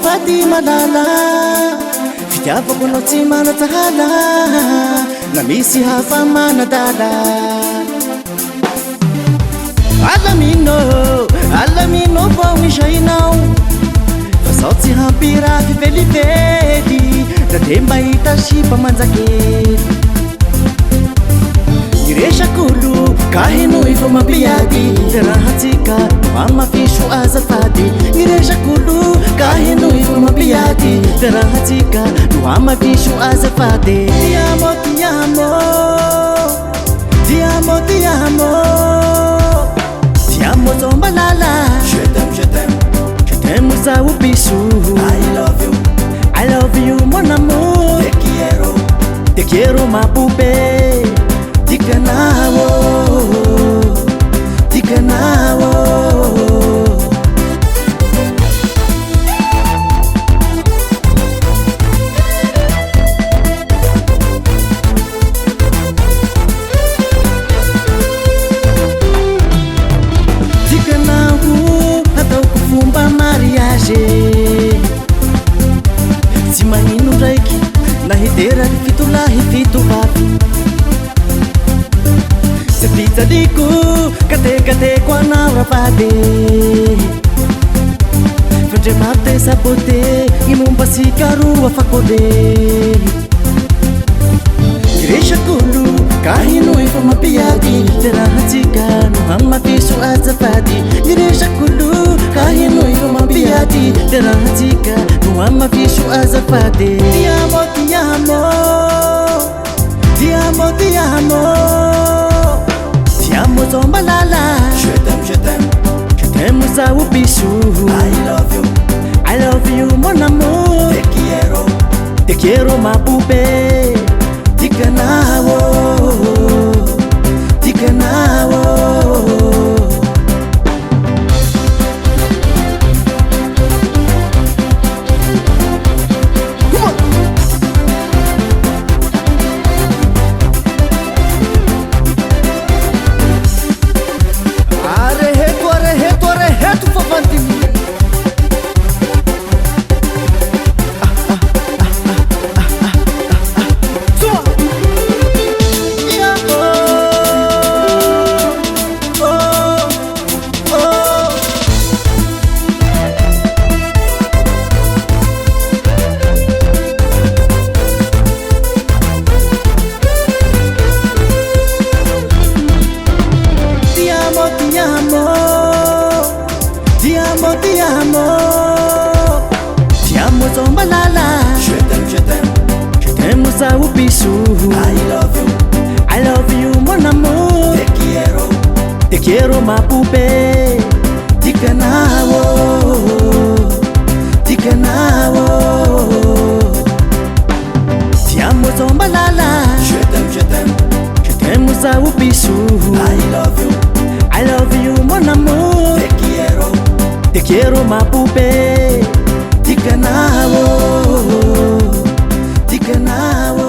azafady malala fitiavako anao tsy manatsahala na misy hafa manadala alamino vao misainao fa zao tsy hampiraha fivelively da de mba hita sipa manjakely iresakolo ka henoy fa mampiady rahatsika mamafiso azafady iresakolo ka henoy fa mampiady rahatsika mamafiso azafady tiamo tiamo tiamo tiamo tiamo zombalala je t'aime zao biso I love you mon amour te quiero ma poupée Tikanawo Tikanawo Tikanawo ataoko fomba mariage tsy magnino ndraiky na hideraky fitolahy fitovavy se fitsaliko katekateko anao ravady fandre marte sabote inombasika roa fakole iresakolo ka hinoy fa mampiady te rahatsika no hamafiso azafady iresakolo ka hinoy fa mampiady te rahatsika no hamafiso azafady tiamo tiamo tiamo tiamo Tiamo zombalala je t'aime zao biso I love you mon amour te quiero ma poupée Tikanawo Tikanawo Tiamo zombalala je t'aime zao biso I love you mon amour te quiero ma poupée Tikanawo Tikanawo Tiamo zombalala je t'aime zao biso I love you mon amour te quiero ma poupée Tikanawo Tikanawo